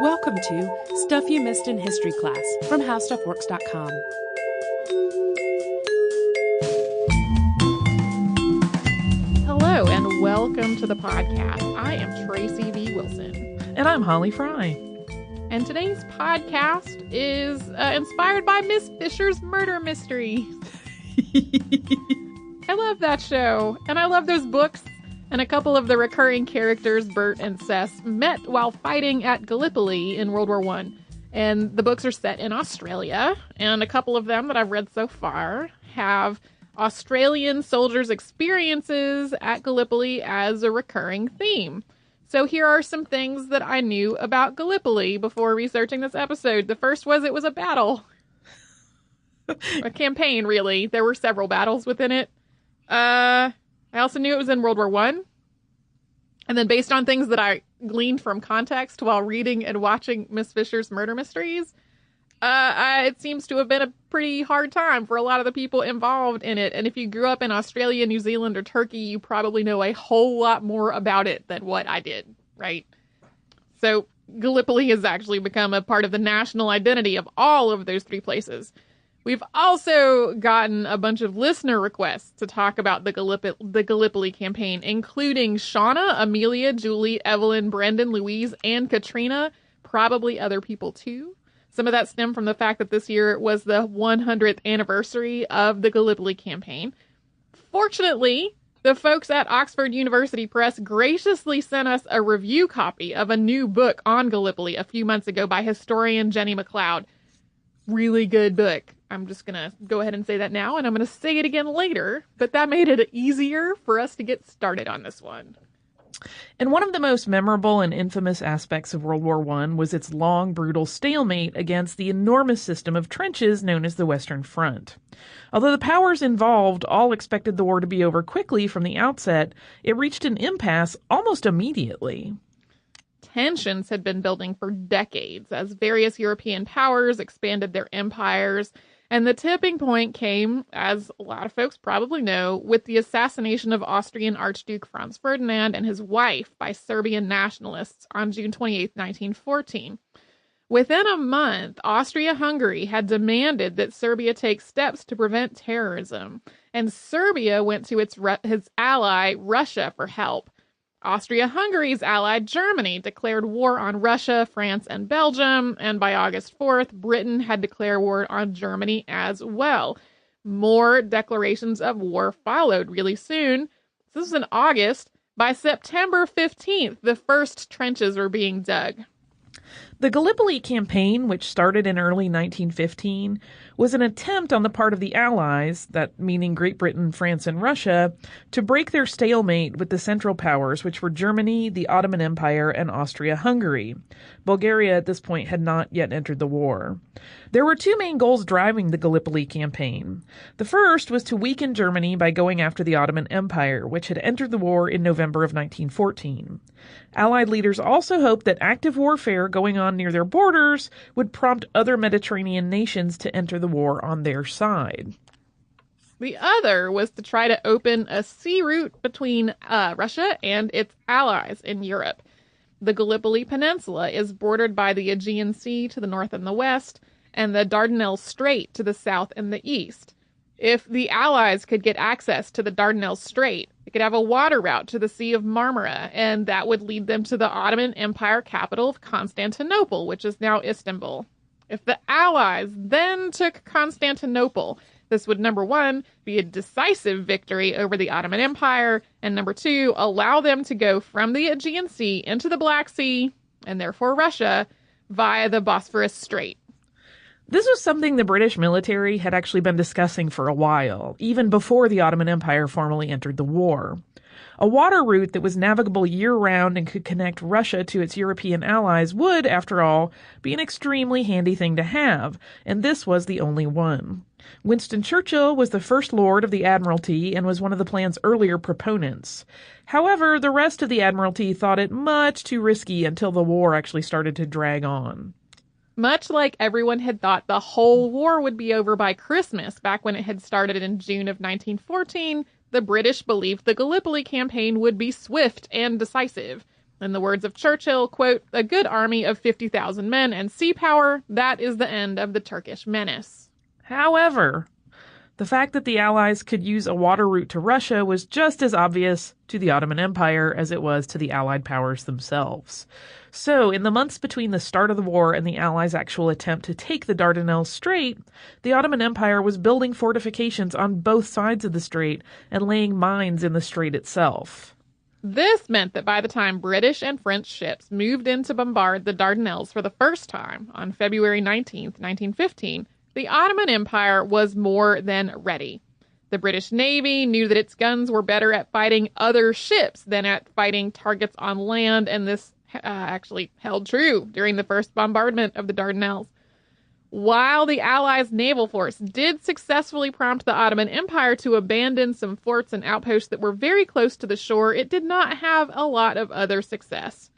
Welcome to Stuff You Missed in History Class from HowStuffWorks.com. Hello and welcome to the podcast. I am Tracy V. Wilson. And I'm Holly Fry. And today's podcast is inspired by Miss Fisher's murder mystery. I love that show, and I love those books. And a couple of the recurring characters, Bert and Cess, met while fighting at Gallipoli in World War I. And the books are set in Australia, and a couple of them that I've read so far have Australian soldiers' experiences at Gallipoli as a recurring theme. So here are some things that I knew about Gallipoli before researching this episode. The first was it was a battle. A campaign, really. There were several battles within it. I also knew it was in World War I. And then based on things that I gleaned from context while reading and watching Miss Fisher's murder mysteries, it seems to have been a pretty hard time for a lot of the people involved in it. And if you grew up in Australia, New Zealand, or Turkey, you probably know a whole lot more about it than what I did, right? So Gallipoli has actually become a part of the national identity of all of those three places. We've also gotten a bunch of listener requests to talk about the Gallipoli campaign, including Shauna, Amelia, Julie, Evelyn, Brendan, Louise, and Katrina, probably other people too. Some of that stemmed from the fact that this year was the 100th anniversary of the Gallipoli campaign. Fortunately, the folks at Oxford University Press graciously sent us a review copy of a new book on Gallipoli a few months ago by historian Jenny McLeod. Really good book. I'm just going to go ahead and say that now, and I'm going to say it again later, but that made it easier for us to get started on this one. And one of the most memorable and infamous aspects of World War I was its long, brutal stalemate against the enormous system of trenches known as the Western Front. Although the powers involved all expected the war to be over quickly from the outset, it reached an impasse almost immediately. Tensions had been building for decades as various European powers expanded their empires, and the tipping point came, as a lot of folks probably know, with the assassination of Austrian Archduke Franz Ferdinand and his wife by Serbian nationalists on June 28, 1914. Within a month, Austria-Hungary had demanded that Serbia take steps to prevent terrorism, and Serbia went to its ally, Russia, for help. Austria-Hungary's ally, Germany, declared war on Russia, France, and Belgium, and by August 4th, Britain had declared war on Germany as well. More declarations of war followed really soon. This was in August. By September 15th, the first trenches were being dug. The Gallipoli campaign, which started in early 1915, was an attempt on the part of the Allies, that meaning Great Britain, France, and Russia, to break their stalemate with the Central Powers, which were Germany, the Ottoman Empire, and Austria-Hungary. Bulgaria at this point had not yet entered the war. There were two main goals driving the Gallipoli campaign. The first was to weaken Germany by going after the Ottoman Empire, which had entered the war in November of 1914. Allied leaders also hoped that active warfare going on near their borders would prompt other Mediterranean nations to enter the war on their side. The other was to try to open a sea route between Russia and its allies in Europe. The Gallipoli Peninsula is bordered by the Aegean Sea to the north and the west, and the Dardanelles Strait to the south and the east. If the Allies could get access to the Dardanelles Strait, they could have a water route to the Sea of Marmara, and that would lead them to the Ottoman Empire capital of Constantinople, which is now Istanbul. If the Allies then took Constantinople, this would, number one, be a decisive victory over the Ottoman Empire, and number two, allow them to go from the Aegean Sea into the Black Sea, and therefore Russia, via the Bosphorus Strait. This was something the British military had actually been discussing for a while, even before the Ottoman Empire formally entered the war. A water route that was navigable year-round and could connect Russia to its European allies would, after all, be an extremely handy thing to have, and this was the only one. Winston Churchill was the First Lord of the Admiralty and was one of the plan's earlier proponents. However, the rest of the Admiralty thought it much too risky until the war actually started to drag on. Much like everyone had thought the whole war would be over by Christmas back when it had started in June of 1914, the British believed the Gallipoli campaign would be swift and decisive. In the words of Churchill, quote, "A good army of 50,000 men and sea power, that is the end of the Turkish menace." However, the fact that the Allies could use a water route to Russia was just as obvious to the Ottoman Empire as it was to the Allied powers themselves. So, in the months between the start of the war and the Allies' actual attempt to take the Dardanelles Strait, the Ottoman Empire was building fortifications on both sides of the strait and laying mines in the strait itself. This meant that by the time British and French ships moved in to bombard the Dardanelles for the first time on February 19th, 1915, the Ottoman Empire was more than ready. The British Navy knew that its guns were better at fighting other ships than at fighting targets on land, and this actually held true during the first bombardment of the Dardanelles. While the Allies' naval force did successfully prompt the Ottoman Empire to abandon some forts and outposts that were very close to the shore, it did not have a lot of other success.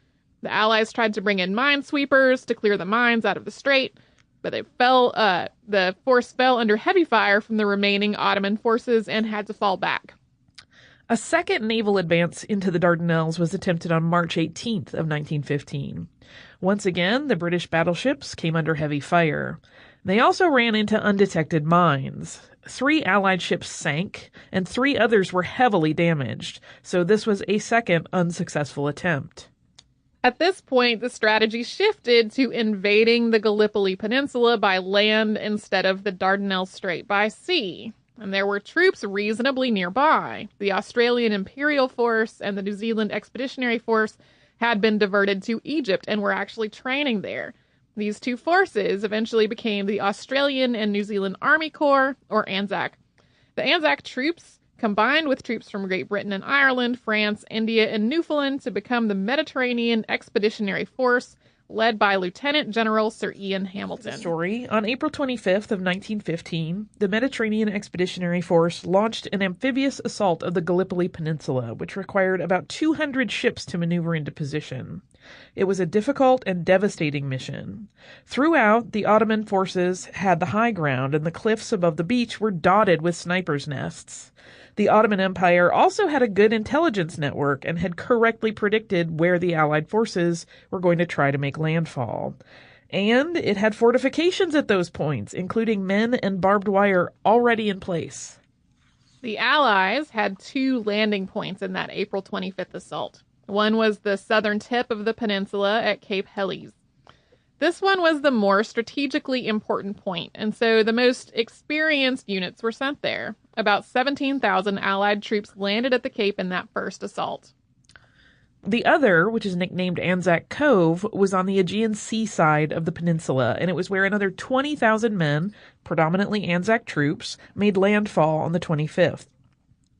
The Allies tried to bring in minesweepers to clear the mines out of the strait, but the force fell under heavy fire from the remaining Ottoman forces and had to fall back. A second naval advance into the Dardanelles was attempted on March 18th of 1915. Once again, the British battleships came under heavy fire. They also ran into undetected mines. 3 Allied ships sank, and 3 others were heavily damaged, so this was a second unsuccessful attempt. At this point, the strategy shifted to invading the Gallipoli Peninsula by land instead of the Dardanelles Strait by sea. And there were troops reasonably nearby. The Australian Imperial Force and the New Zealand Expeditionary Force had been diverted to Egypt and were actually training there. These 2 forces eventually became the Australian and New Zealand Army Corps, or ANZAC. The ANZAC troops combined with troops from Great Britain and Ireland, France, India, and Newfoundland to become the Mediterranean Expeditionary Force, led by Lieutenant General Sir Ian Hamilton. On April 25th of 1915, the Mediterranean Expeditionary Force launched an amphibious assault of the Gallipoli Peninsula, which required about 200 ships to maneuver into position. It was a difficult and devastating mission. Throughout, the Ottoman forces had the high ground, and the cliffs above the beach were dotted with snipers' nests. The Ottoman Empire also had a good intelligence network and had correctly predicted where the Allied forces were going to try to make landfall. And it had fortifications at those points, including men and barbed wire already in place. The Allies had 2 landing points in that April 25th assault. One was the southern tip of the peninsula at Cape Helles. This one was the more strategically important point, and so the most experienced units were sent there. About 17,000 Allied troops landed at the Cape in that first assault. The other, which is nicknamed Anzac Cove, was on the Aegean Sea side of the peninsula, and it was where another 20,000 men, predominantly Anzac troops, made landfall on the 25th.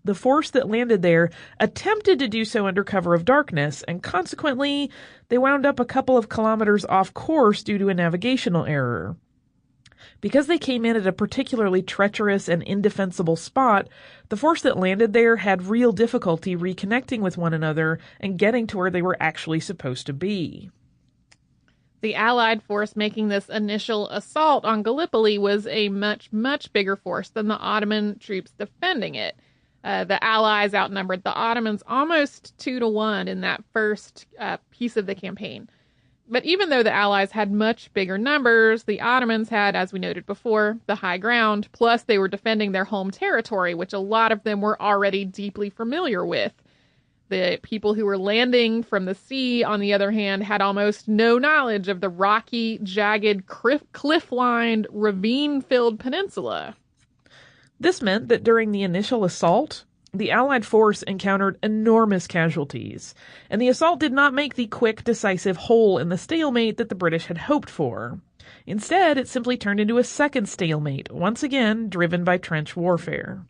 The force that landed there attempted to do so under cover of darkness, and consequently, they wound up a couple of kilometers off course due to a navigational error. Because they came in at a particularly treacherous and indefensible spot, the force that landed there had real difficulty reconnecting with one another and getting to where they were actually supposed to be. The Allied force making this initial assault on Gallipoli was a much, much bigger force than the Ottoman troops defending it. The Allies outnumbered the Ottomans almost 2-1 in that first piece of the campaign. But even though the Allies had much bigger numbers, the Ottomans had, as we noted before, the high ground, plus they were defending their home territory, which a lot of them were already deeply familiar with. The people who were landing from the sea, on the other hand, had almost no knowledge of the rocky, jagged, cliff-lined, ravine-filled peninsula. This meant that during the initial assault, the Allied force encountered enormous casualties, and the assault did not make the quick, decisive hole in the stalemate that the British had hoped for. Instead, it simply turned into a second stalemate, once again driven by trench warfare.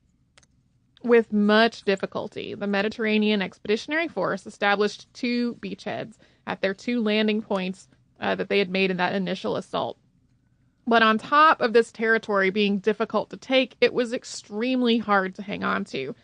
With much difficulty, the Mediterranean Expeditionary Force established 2 beachheads at their 2 landing points that they had made in that initial assault. But on top of this territory being difficult to take, it was extremely hard to hang on to.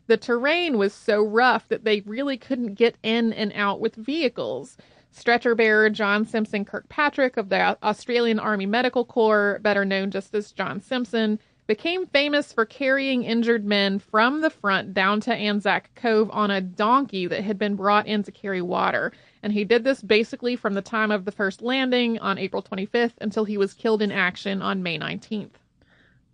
The terrain was so rough that they really couldn't get in and out with vehicles. Stretcher bearer John Simpson Kirkpatrick of the Australian Army Medical Corps, better known just as John Simpson, became famous for carrying injured men from the front down to Anzac Cove on a donkey that had been brought in to carry water. And he did this basically from the time of the first landing on April 25th until he was killed in action on May 19th.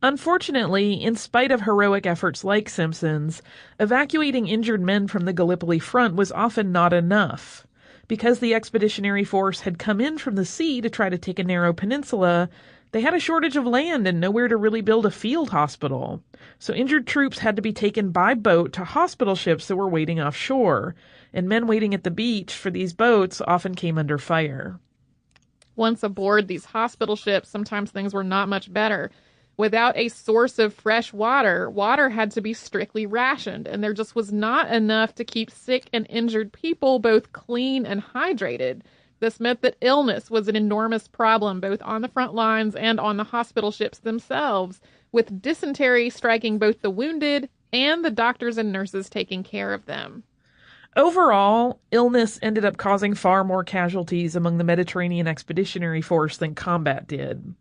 Unfortunately, in spite of heroic efforts like Simpson's, evacuating injured men from the Gallipoli front was often not enough. Because the expeditionary force had come in from the sea to try to take a narrow peninsula, they had a shortage of land and nowhere to really build a field hospital. So injured troops had to be taken by boat to hospital ships that were waiting offshore, and men waiting at the beach for these boats often came under fire. Once aboard these hospital ships, sometimes things were not much better. Without a source of fresh water, water had to be strictly rationed, and there just was not enough to keep sick and injured people both clean and hydrated. This meant that illness was an enormous problem both on the front lines and on the hospital ships themselves, with dysentery striking both the wounded and the doctors and nurses taking care of them. Overall, illness ended up causing far more casualties among the Mediterranean Expeditionary Force than combat did.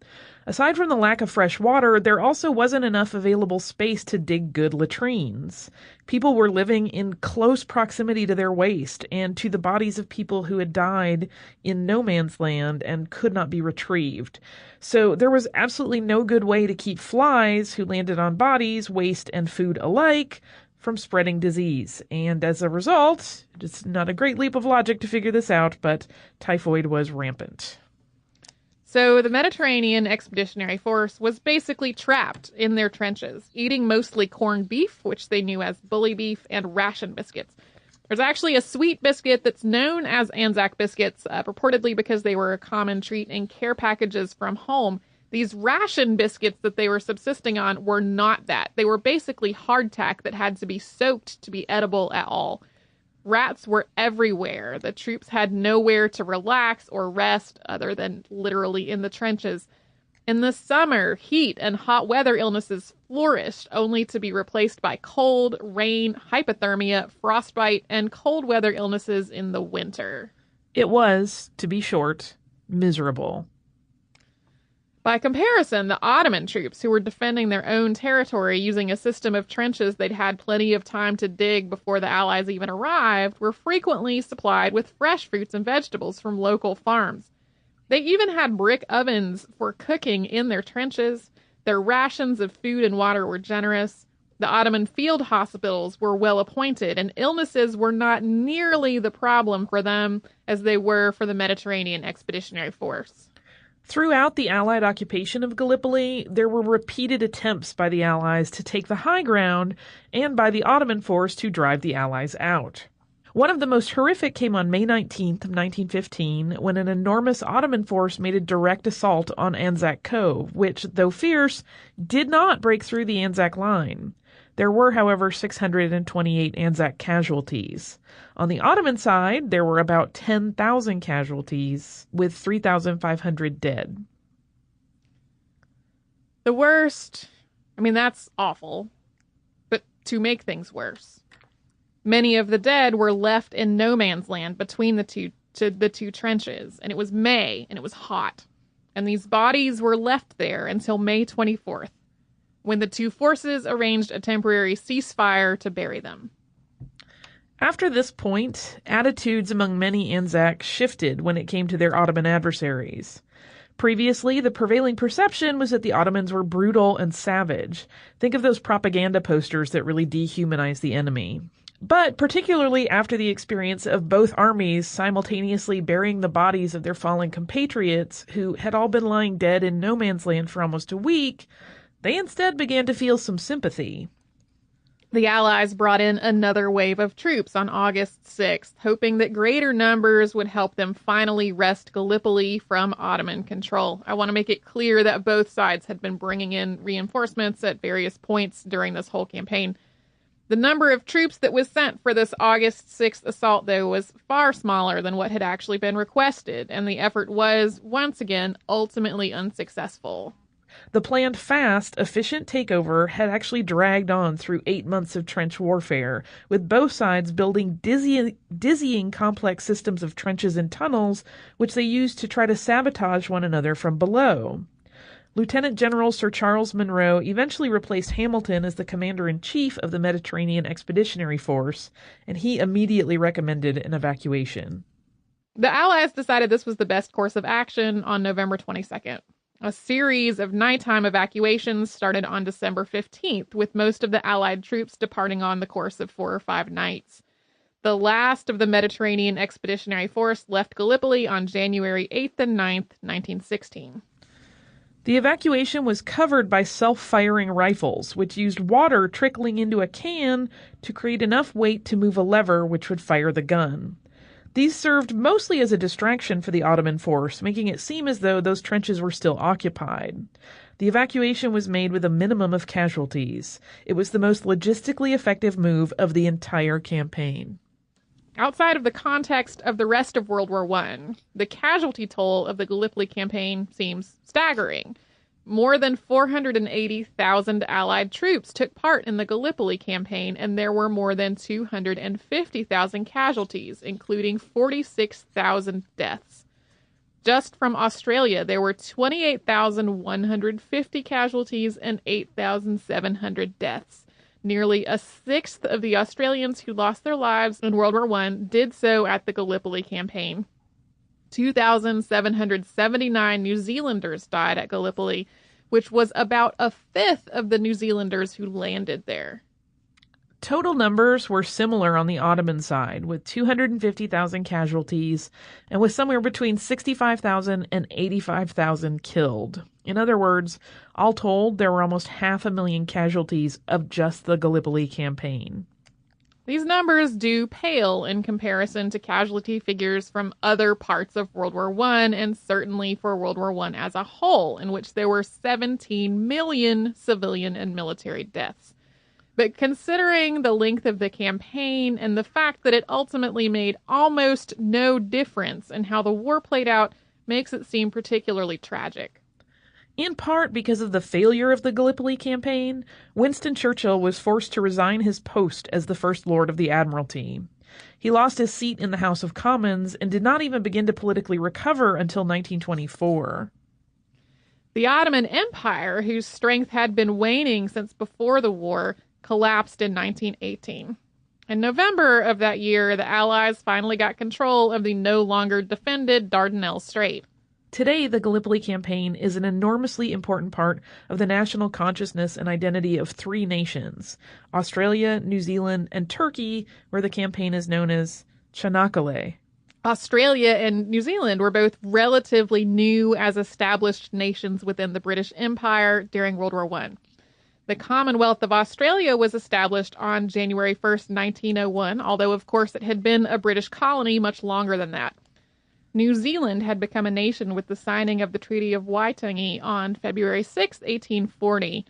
Aside from the lack of fresh water, there also wasn't enough available space to dig good latrines. People were living in close proximity to their waste and to the bodies of people who had died in no man's land and could not be retrieved. So there was absolutely no good way to keep flies who landed on bodies, waste, and food alike from spreading disease. And as a result, it's not a great leap of logic to figure this out, but typhoid was rampant. So the Mediterranean Expeditionary Force was basically trapped in their trenches, eating mostly corned beef, which they knew as bully beef, and ration biscuits. There's actually a sweet biscuit that's known as Anzac biscuits, purportedly because they were a common treat in care packages from home. These ration biscuits that they were subsisting on were not that. They were basically hardtack that had to be soaked to be edible at all. Rats were everywhere. The troops had nowhere to relax or rest other than literally in the trenches. In the summer, heat and hot weather illnesses flourished, only to be replaced by cold, rain, hypothermia, frostbite, and cold weather illnesses in the winter. It was, to be short, miserable. By comparison, the Ottoman troops, who were defending their own territory using a system of trenches they'd had plenty of time to dig before the Allies even arrived, were frequently supplied with fresh fruits and vegetables from local farms. They even had brick ovens for cooking in their trenches. Their rations of food and water were generous. The Ottoman field hospitals were well appointed, and illnesses were not nearly the problem for them as they were for the Mediterranean Expeditionary Force. Throughout the Allied occupation of Gallipoli, there were repeated attempts by the Allies to take the high ground and by the Ottoman force to drive the Allies out. One of the most horrific came on May 19th of 1915 when an enormous Ottoman force made a direct assault on Anzac Cove, which, though fierce, did not break through the Anzac line. There were, however, 628 Anzac casualties. On the Ottoman side, there were about 10,000 casualties, with 3,500 dead. The worst, that's awful. But to make things worse, many of the dead were left in no man's land between the two trenches, and it was May, and it was hot. And these bodies were left there until May 24th. When the two forces arranged a temporary ceasefire to bury them. After this point, attitudes among many Anzacs shifted when it came to their Ottoman adversaries. Previously, the prevailing perception was that the Ottomans were brutal and savage. Think of those propaganda posters that really dehumanized the enemy. But particularly after the experience of both armies simultaneously burying the bodies of their fallen compatriots, who had all been lying dead in no man's land for almost a week, they instead began to feel some sympathy. The Allies brought in another wave of troops on August 6th, hoping that greater numbers would help them finally wrest Gallipoli from Ottoman control. I want to make it clear that both sides had been bringing in reinforcements at various points during this whole campaign. The number of troops that was sent for this August 6th assault, though, was far smaller than what had actually been requested, and the effort was, once again, ultimately unsuccessful. The planned fast, efficient takeover had actually dragged on through 8 months of trench warfare, with both sides building dizzying complex systems of trenches and tunnels, which they used to try to sabotage one another from below. Lieutenant General Sir Charles Munro eventually replaced Hamilton as the commander-in-chief of the Mediterranean Expeditionary Force, and he immediately recommended an evacuation. The Allies decided this was the best course of action on November 22nd. A series of nighttime evacuations started on December 15th, with most of the Allied troops departing on the course of 4 or 5 nights. The last of the Mediterranean Expeditionary Force left Gallipoli on January 8th and 9th, 1916. The evacuation was covered by self-firing rifles, which used water trickling into a can to create enough weight to move a lever which would fire the gun. These served mostly as a distraction for the Ottoman force, making it seem as though those trenches were still occupied. The evacuation was made with a minimum of casualties. It was the most logistically effective move of the entire campaign. Outside of the context of the rest of World War I, the casualty toll of the Gallipoli campaign seems staggering. More than 480,000 Allied troops took part in the Gallipoli campaign, and there were more than 250,000 casualties, including 46,000 deaths. Just from Australia, there were 28,150 casualties and 8,700 deaths. Nearly a sixth of the Australians who lost their lives in World War I did so at the Gallipoli campaign. 2,779 New Zealanders died at Gallipoli, which was about a fifth of the New Zealanders who landed there. Total numbers were similar on the Ottoman side, with 250,000 casualties and with somewhere between 65,000 and 85,000 killed. In other words, all told, there were almost 500,000 casualties of just the Gallipoli campaign. These numbers do pale in comparison to casualty figures from other parts of World War I, and certainly for World War I as a whole, in which there were 17 million civilian and military deaths. But considering the length of the campaign and the fact that it ultimately made almost no difference in how the war played out, makes it seem particularly tragic. In part because of the failure of the Gallipoli campaign, Winston Churchill was forced to resign his post as the First Lord of the Admiralty. He lost his seat in the House of Commons and did not even begin to politically recover until 1924. The Ottoman Empire, whose strength had been waning since before the war, collapsed in 1918. In November of that year, the Allies finally got control of the no longer defended Dardanelles Strait. Today, the Gallipoli campaign is an enormously important part of the national consciousness and identity of 3 nations, Australia, New Zealand, and Turkey, where the campaign is known as Çanakkale. Australia and New Zealand were both relatively new as established nations within the British Empire during World War I. The Commonwealth of Australia was established on January 1st, 1901, although of course it had been a British colony much longer than that. New Zealand had become a nation with the signing of the Treaty of Waitangi on February 6, 1840.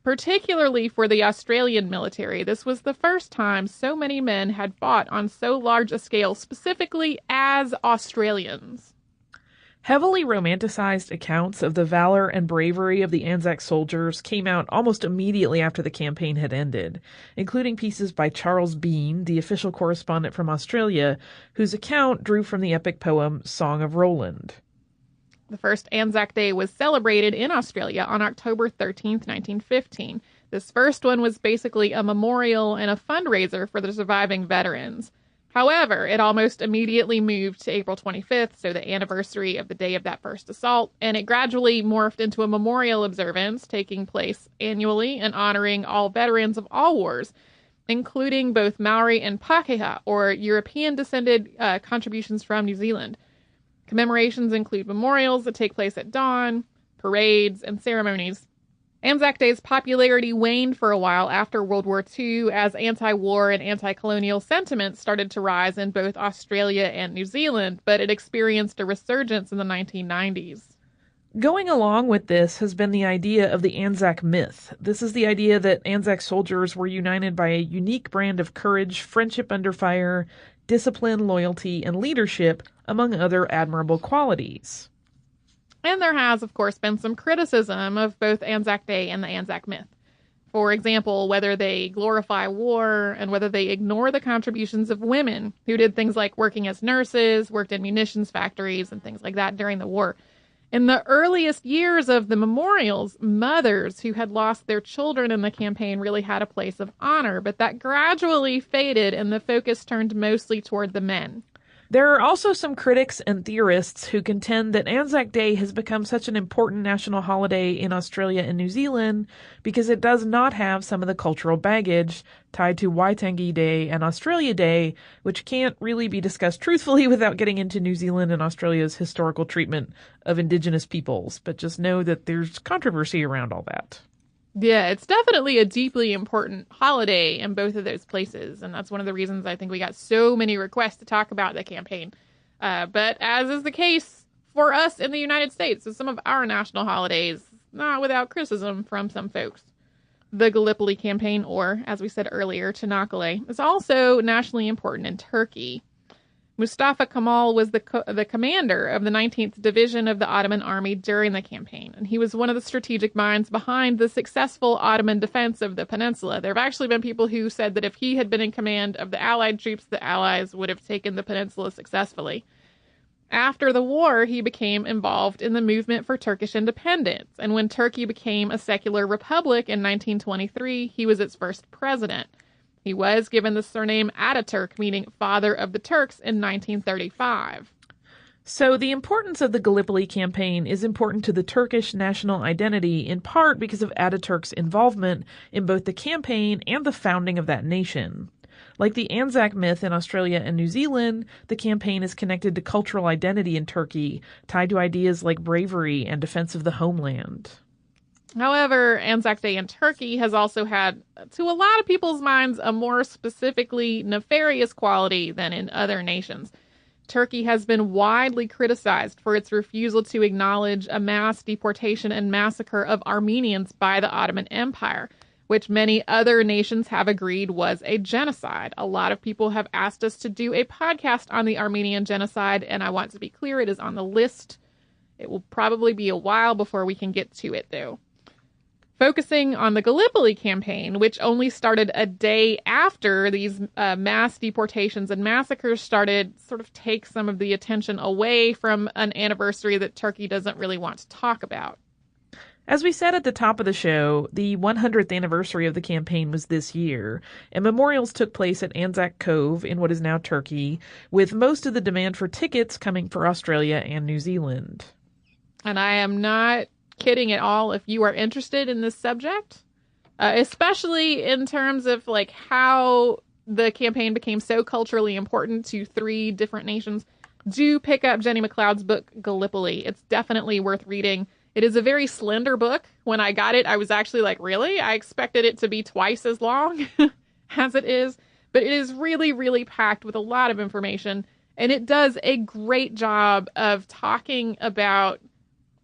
Particularly for the Australian military, this was the first time so many men had fought on so large a scale, specifically as Australians. Heavily romanticized accounts of the valor and bravery of the Anzac soldiers came out almost immediately after the campaign had ended, including pieces by Charles Bean, the official correspondent from Australia, whose account drew from the epic poem Song of Roland. The first Anzac Day was celebrated in Australia on October 13th, 1915. This first one was basically a memorial and a fundraiser for the surviving veterans. However, it almost immediately moved to April 25th, so the anniversary of the day of that first assault, and it gradually morphed into a memorial observance taking place annually and honoring all veterans of all wars, including both Maori and Pakeha, or European-descended contributions from New Zealand. Commemorations include memorials that take place at dawn, parades, and ceremonies. Anzac Day's popularity waned for a while after World War II as anti-war and anti-colonial sentiments started to rise in both Australia and New Zealand, but it experienced a resurgence in the 1990s. Going along with this has been the idea of the Anzac myth. This is the idea that Anzac soldiers were united by a unique brand of courage, friendship under fire, discipline, loyalty, and leadership, among other admirable qualities. And there has, of course, been some criticism of both Anzac Day and the Anzac myth. For example, whether they glorify war and whether they ignore the contributions of women who did things like working as nurses, worked in munitions factories, and things like that during the war. In the earliest years of the memorials, mothers who had lost their children in the campaign really had a place of honor, but that gradually faded and the focus turned mostly toward the men. There are also some critics and theorists who contend that Anzac Day has become such an important national holiday in Australia and New Zealand because it does not have some of the cultural baggage tied to Waitangi Day and Australia Day, which can't really be discussed truthfully without getting into New Zealand and Australia's historical treatment of Indigenous peoples. But just know that there's controversy around all that. Yeah, it's definitely a deeply important holiday in both of those places. And that's one of the reasons I think we got so many requests to talk about the campaign. But as is the case for us in the United States, with some of our national holidays, not without criticism from some folks. The Gallipoli campaign, or as we said earlier, Çanakkale, is also nationally important in Turkey. Mustafa Kemal was the commander of the 19th Division of the Ottoman Army during the campaign, and he was one of the strategic minds behind the successful Ottoman defense of the peninsula. There have actually been people who said that if he had been in command of the Allied troops, the Allies would have taken the peninsula successfully. After the war, he became involved in the movement for Turkish independence, and when Turkey became a secular republic in 1923, he was its first president. He was given the surname Ataturk, meaning father of the Turks, in 1935. So the importance of the Gallipoli campaign is important to the Turkish national identity, in part because of Ataturk's involvement in both the campaign and the founding of that nation. Like the Anzac myth in Australia and New Zealand, the campaign is connected to cultural identity in Turkey, tied to ideas like bravery and defense of the homeland. However, Anzac Day in Turkey has also had, to a lot of people's minds, a more specifically nefarious quality than in other nations. Turkey has been widely criticized for its refusal to acknowledge a mass deportation and massacre of Armenians by the Ottoman Empire, which many other nations have agreed was a genocide. A lot of people have asked us to do a podcast on the Armenian genocide, and I want to be clear, it is on the list. It will probably be a while before we can get to it, though. Focusing on the Gallipoli campaign, which only started a day after these mass deportations and massacres started, sort of take some of the attention away from an anniversary that Turkey doesn't really want to talk about. As we said at the top of the show, the 100th anniversary of the campaign was this year, and memorials took place at Anzac Cove in what is now Turkey, with most of the demand for tickets coming for Australia and New Zealand. And I am not kidding at all if you are interested in this subject, especially in terms of like how the campaign became so culturally important to 3 different nations. Do pick up Jenny McLeod's book, Gallipoli. It's definitely worth reading. It is a very slender book. When I got it, I was actually like, really? I expected it to be twice as long as it is. But it is really, really packed with a lot of information. And it does a great job of talking about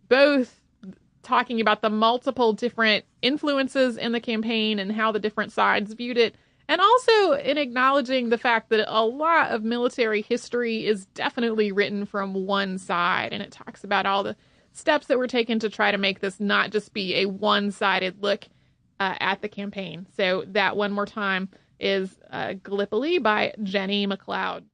the multiple different influences in the campaign and how the different sides viewed it. And also in acknowledging the fact that a lot of military history is definitely written from one side. And it talks about all the steps that were taken to try to make this not just be a one-sided look at the campaign. So that, one more time, is Gallipoli by Jenny McLeod.